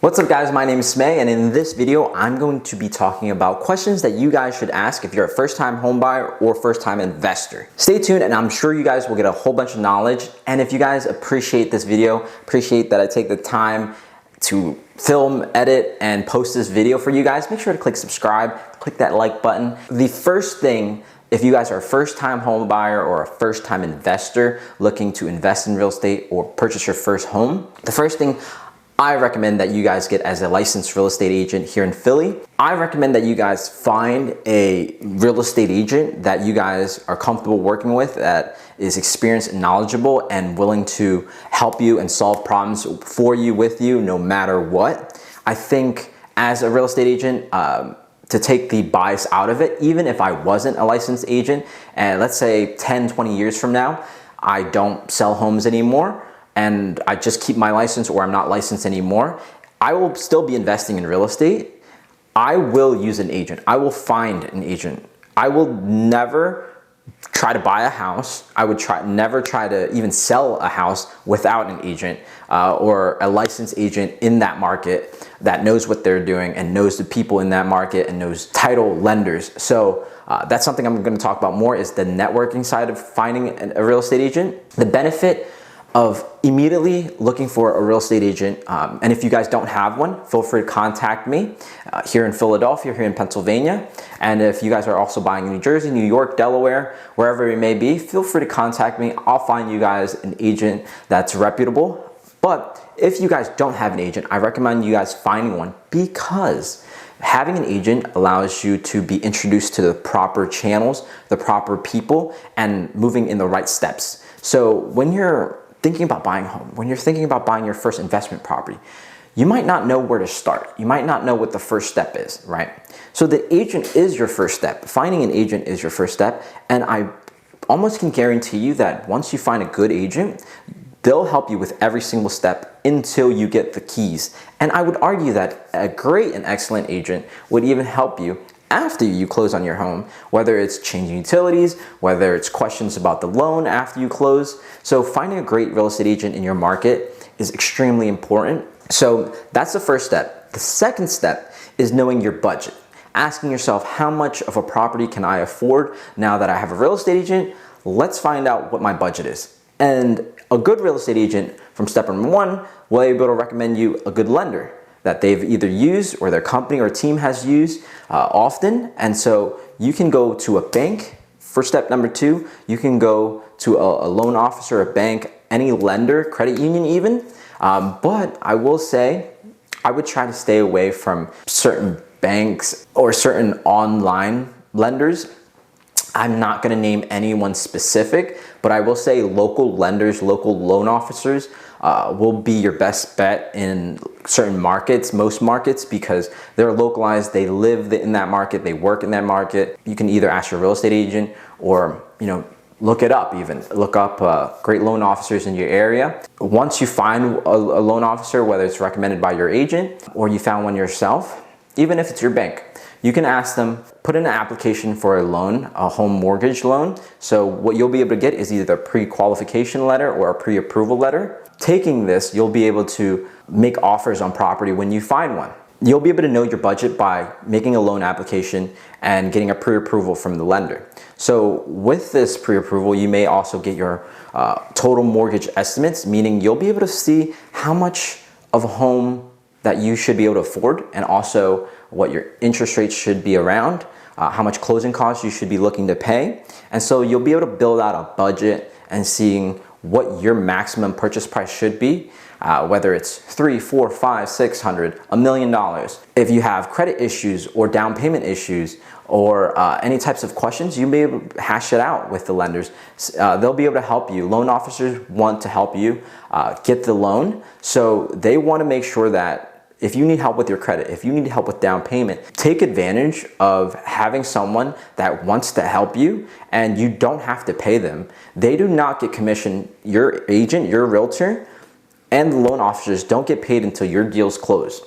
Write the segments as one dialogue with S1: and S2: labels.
S1: What's up guys, my name is Smay, and in this video I'm going to be talking about questions that you guys should ask if you're a first-time homebuyer or first-time investor. Stay tuned and I'm sure you guys will get a whole bunch of knowledge, and if you guys appreciate this video, appreciate that I take the time to film, edit, and post this video for you guys, make sure to click subscribe, click that like button. The first thing, if you guys are a first-time home buyer or a first-time investor looking to invest in real estate or purchase your first home, the first thing I recommend that you guys get as a licensed real estate agent here in Philly. I recommend that you guys find a real estate agent that you guys are comfortable working with, that is experienced and knowledgeable and willing to help you and solve problems for you, with you, no matter what. I think as a real estate agent, to take the bias out of it, even if I wasn't a licensed agent, and let's say 10, 20 years from now, I don't sell homes anymore, and I just keep my license, or I'm not licensed anymore, I will still be investing in real estate. I will use an agent. I will find an agent. I will never try to buy a house. I would never try to even sell a house without an agent or a licensed agent in that market that knows what they're doing and knows the people in that market and knows title lenders. So that's something I'm going to talk about more, is the networking side of finding a real estate agent. The benefit of immediately looking for a real estate agent, and if you guys don't have one, feel free to contact me here in Philadelphia, here in Pennsylvania, and if you guys are also buying in New Jersey, New York, Delaware, wherever it may be, feel free to contact me. I'll find you guys an agent that's reputable. But if you guys don't have an agent, I recommend you guys finding one, because having an agent allows you to be introduced to the proper channels, the proper people, and moving in the right steps. So when you're thinking about buying a home, when you're thinking about buying your first investment property, you might not know where to start. You might not know what the first step is, right? So the agent is your first step. Finding an agent is your first step. And I almost can guarantee you that once you find a good agent, they'll help you with every single step until you get the keys. And I would argue that a great and excellent agent would even help you after you close on your home, whether it's changing utilities, whether it's questions about the loan after you close. So finding a great real estate agent in your market is extremely important. So that's the first step. The second step is knowing your budget. Asking yourself, how much of a property can I afford now that I have a real estate agent? Let's find out what my budget is. And a good real estate agent, from step number one, will be able to recommend you a good lender that they've either used or their company or team has used often. And so you can go to a bank for step number two. You can go to a loan officer, a bank, any lender, credit union even. But I will say, I would try to stay away from certain banks or certain online lenders. I'm not going to name anyone specific, but I will say local lenders, local loan officers will be your best bet in certain markets, most markets, because they're localized, they live in that market, they work in that market. You can either ask your real estate agent or, look it up even. Look up great loan officers in your area. Once you find a loan officer, whether it's recommended by your agent or you found one yourself, even if it's your bank, you can ask them, put in an application for a loan, a home mortgage loan. So what you'll be able to get is either a pre-qualification letter or a pre-approval letter. Taking this, you'll be able to make offers on property when you find one. You'll be able to know your budget by making a loan application and getting a pre-approval from the lender. So with this pre-approval, you may also get your total mortgage estimates, meaning you'll be able to see how much of a home that you should be able to afford, and also what your interest rates should be around, how much closing costs you should be looking to pay. And so you'll be able to build out a budget and seeing what your maximum purchase price should be, whether it's $300,000, $400,000, $500,000, $600,000, $1 million. If you have credit issues or down payment issues or any types of questions, you'll be able to hash it out with the lenders. They'll be able to help you. Loan officers want to help you get the loan. So they want to make sure that if you need help with your credit, if you need help with down payment, take advantage of having someone that wants to help you, and you don't have to pay them. They do not get commission. Your agent, your realtor, and the loan officers don't get paid until your deal's closed.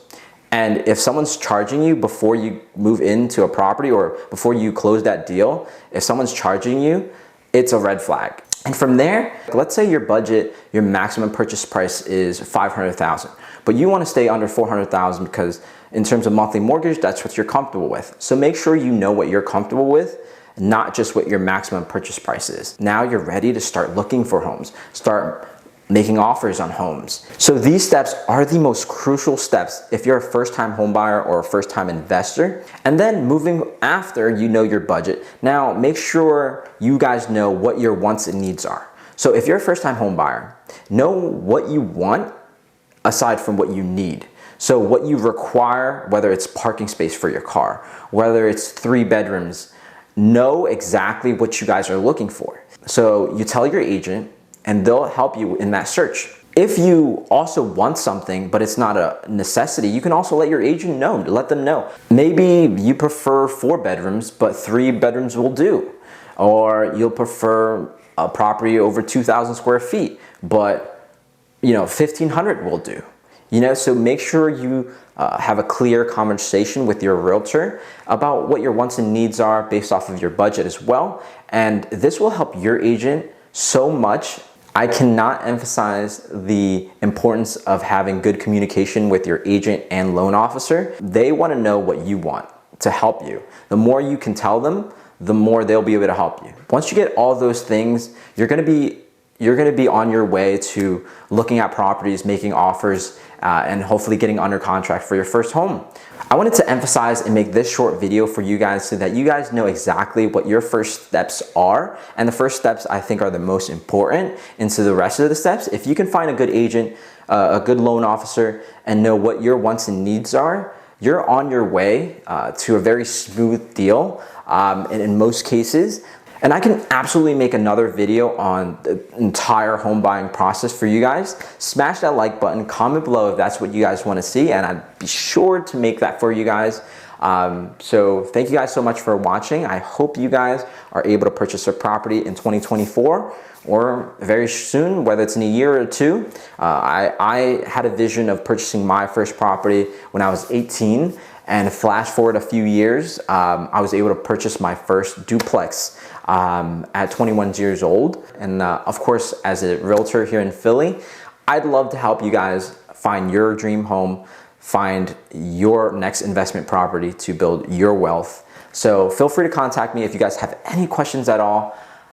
S1: And if someone's charging you before you move into a property or before you close that deal, if someone's charging you, it's a red flag. And from there, let's say your budget, your maximum purchase price is $500,000, but you want to stay under 400,000 because in terms of monthly mortgage, that's what you're comfortable with. So make sure you know what you're comfortable with, not just what your maximum purchase price is. Now you're ready to start looking for homes, start making offers on homes. So these steps are the most crucial steps if you're a first-time home buyer or a first-time investor. And then moving after you know your budget. Now make sure you guys know what your wants and needs are. So if you're a first-time home buyer, know what you want aside from what you need. So what you require, whether it's parking space for your car, whether it's 3 bedrooms, know exactly what you guys are looking for. So you tell your agent and they'll help you in that search. If you also want something, but it's not a necessity, you can also let your agent know, let them know. Maybe you prefer 4 bedrooms, but 3 bedrooms will do. Or you'll prefer a property over 2,000 square feet, but 1,500 will do. So make sure you have a clear conversation with your realtor about what your wants and needs are based off of your budget as well. And this will help your agent so much. I cannot emphasize the importance of having good communication with your agent and loan officer. They want to know what you want to help you. The more you can tell them, the more they'll be able to help you. Once you get all those things, you're going to be on your way to looking at properties, making offers, and hopefully getting under contract for your first home. I wanted to emphasize and make this short video for you guys so that you guys know exactly what your first steps are. And the first steps I think are the most important into the rest of the steps. If you can find a good agent, a good loan officer, and know what your wants and needs are, you're on your way to a very smooth deal in most cases. And I can absolutely make another video on the entire home buying process for you guys. Smash that like button, comment below if that's what you guys want to see, and I'd be sure to make that for you guys. So thank you guys so much for watching. I hope you guys are able to purchase a property in 2024 or very soon, whether it's in a year or 2. I had a vision of purchasing my first property when I was 18. And flash forward a few years, I was able to purchase my first duplex at 21 years old. And of course, as a realtor here in Philly, I'd love to help you guys find your dream home, find your next investment property to build your wealth. So feel free to contact me if you guys have any questions at all.